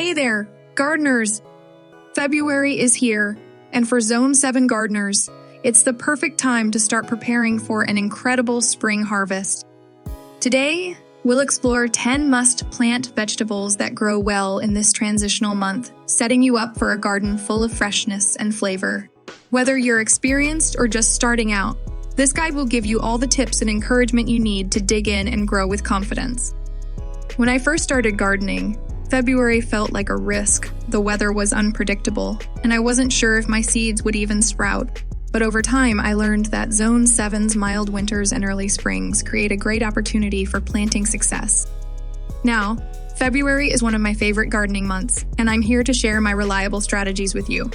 Hey there, gardeners! February is here, and for Zone 7 gardeners, it's the perfect time to start preparing for an incredible spring harvest. Today, we'll explore 10 must-plant vegetables that grow well in this transitional month, setting you up for a garden full of freshness and flavor. Whether you're experienced or just starting out, this guide will give you all the tips and encouragement you need to dig in and grow with confidence. When I first started gardening, February felt like a risk. The weather was unpredictable, and I wasn't sure if my seeds would even sprout. But over time, I learned that Zone 7's mild winters and early springs create a great opportunity for planting success. Now, February is one of my favorite gardening months, and I'm here to share my reliable strategies with you.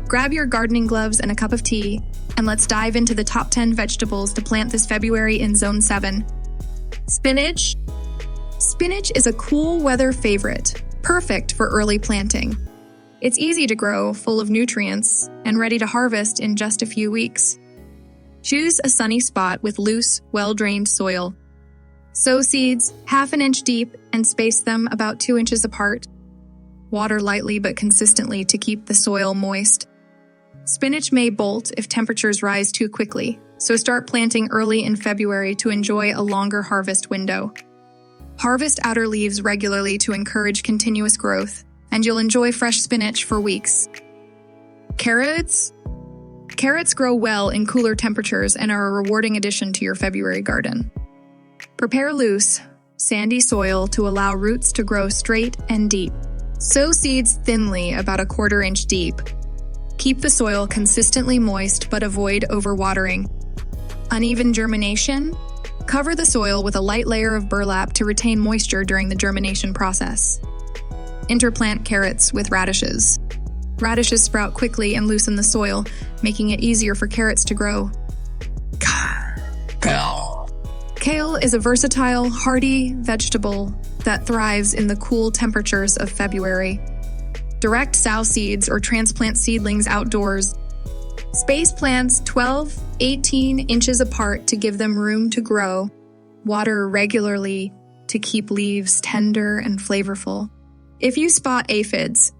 Grab your gardening gloves and a cup of tea, and let's dive into the top 10 vegetables to plant this February in Zone 7. Spinach. Spinach is a cool weather favorite, perfect for early planting. It's easy to grow, full of nutrients, and ready to harvest in just a few weeks. Choose a sunny spot with loose, well-drained soil. Sow seeds half an inch deep and space them about 2 inches apart. Water lightly but consistently to keep the soil moist. Spinach may bolt if temperatures rise too quickly, so start planting early in February to enjoy a longer harvest window. Harvest outer leaves regularly to encourage continuous growth, and you'll enjoy fresh spinach for weeks. Carrots? Carrots grow well in cooler temperatures and are a rewarding addition to your February garden. Prepare loose, sandy soil to allow roots to grow straight and deep. Sow seeds thinly, about 1/4 inch deep. Keep the soil consistently moist but avoid overwatering. Uneven germination? Cover the soil with a light layer of burlap to retain moisture during the germination process. Interplant carrots with radishes. Radishes sprout quickly and loosen the soil, making it easier for carrots to grow. Kale. Kale is a versatile, hardy vegetable that thrives in the cool temperatures of February. Direct sow seeds or transplant seedlings outdoors. Space plants 12-18 inches apart to give them room to grow. Water regularly to keep leaves tender and flavorful. If you spot aphids,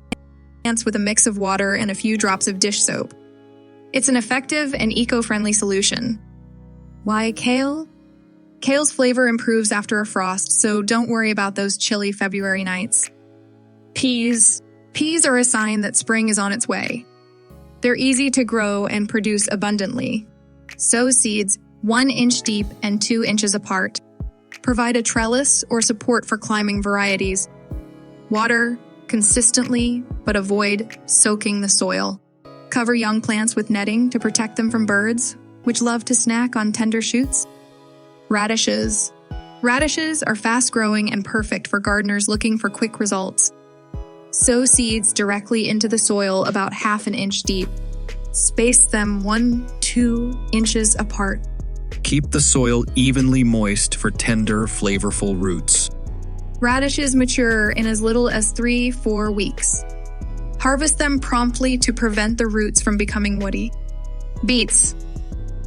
plants with a mix of water and a few drops of dish soap. It's an effective and eco-friendly solution. Why kale? Kale's flavor improves after a frost, so don't worry about those chilly February nights. Peas. Peas are a sign that spring is on its way. They're easy to grow and produce abundantly. Sow seeds 1 inch deep and 2 inches apart. Provide a trellis or support for climbing varieties. Water consistently, but avoid soaking the soil. Cover young plants with netting to protect them from birds, which love to snack on tender shoots. Radishes. Radishes are fast-growing and perfect for gardeners looking for quick results. Sow seeds directly into the soil about 1/2 inch deep. Space them 1-2 inches apart. Keep the soil evenly moist for tender, flavorful roots. Radishes mature in as little as 3-4 weeks. Harvest them promptly to prevent the roots from becoming woody. Beets.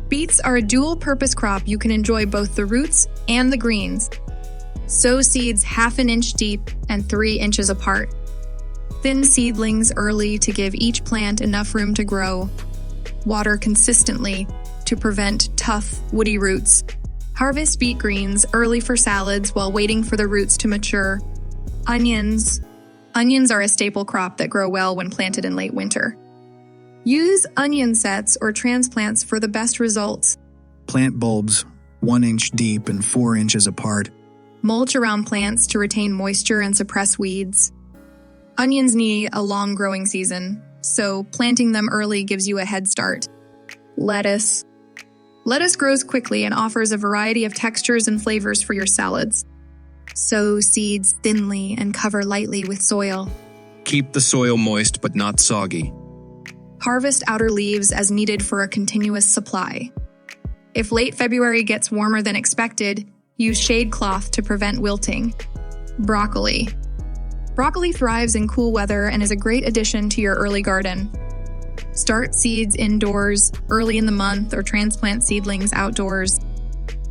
Beets are a dual-purpose crop. You can enjoy both the roots and the greens. Sow seeds 1/2 inch deep and 3 inches apart. Thin seedlings early to give each plant enough room to grow. Water consistently to prevent tough, woody roots. Harvest beet greens early for salads while waiting for the roots to mature. Onions. Onions are a staple crop that grow well when planted in late winter. Use onion sets or transplants for the best results. Plant bulbs 1 inch deep and 4 inches apart. Mulch around plants to retain moisture and suppress weeds. Onions need a long growing season, so planting them early gives you a head start. Lettuce. Lettuce grows quickly and offers a variety of textures and flavors for your salads. Sow seeds thinly and cover lightly with soil. Keep the soil moist but not soggy. Harvest outer leaves as needed for a continuous supply. If late February gets warmer than expected, use shade cloth to prevent wilting. Broccoli. Broccoli thrives in cool weather and is a great addition to your early garden. Start seeds indoors early in the month or transplant seedlings outdoors.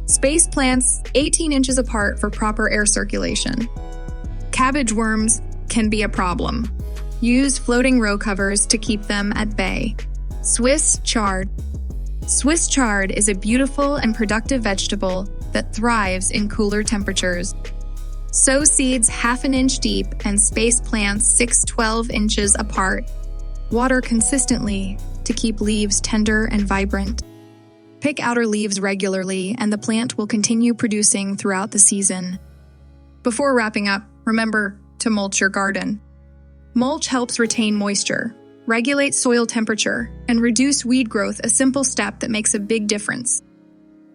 Space plants 18 inches apart for proper air circulation. Cabbage worms can be a problem. Use floating row covers to keep them at bay. Swiss chard. Swiss chard is a beautiful and productive vegetable that thrives in cooler temperatures. Sow seeds 1/2 inch deep and space plants 6-12 inches apart. Water consistently to keep leaves tender and vibrant. Pick outer leaves regularly and the plant will continue producing throughout the season. Before wrapping up, remember to mulch your garden. Mulch helps retain moisture, regulate soil temperature, and reduce weed growth, a simple step that makes a big difference.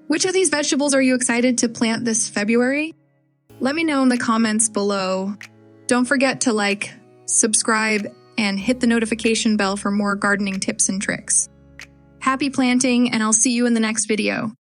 Which of these vegetables are you excited to plant this February? Let me know in the comments below. Don't forget to like, subscribe, and hit the notification bell for more gardening tips and tricks. Happy planting, and I'll see you in the next video.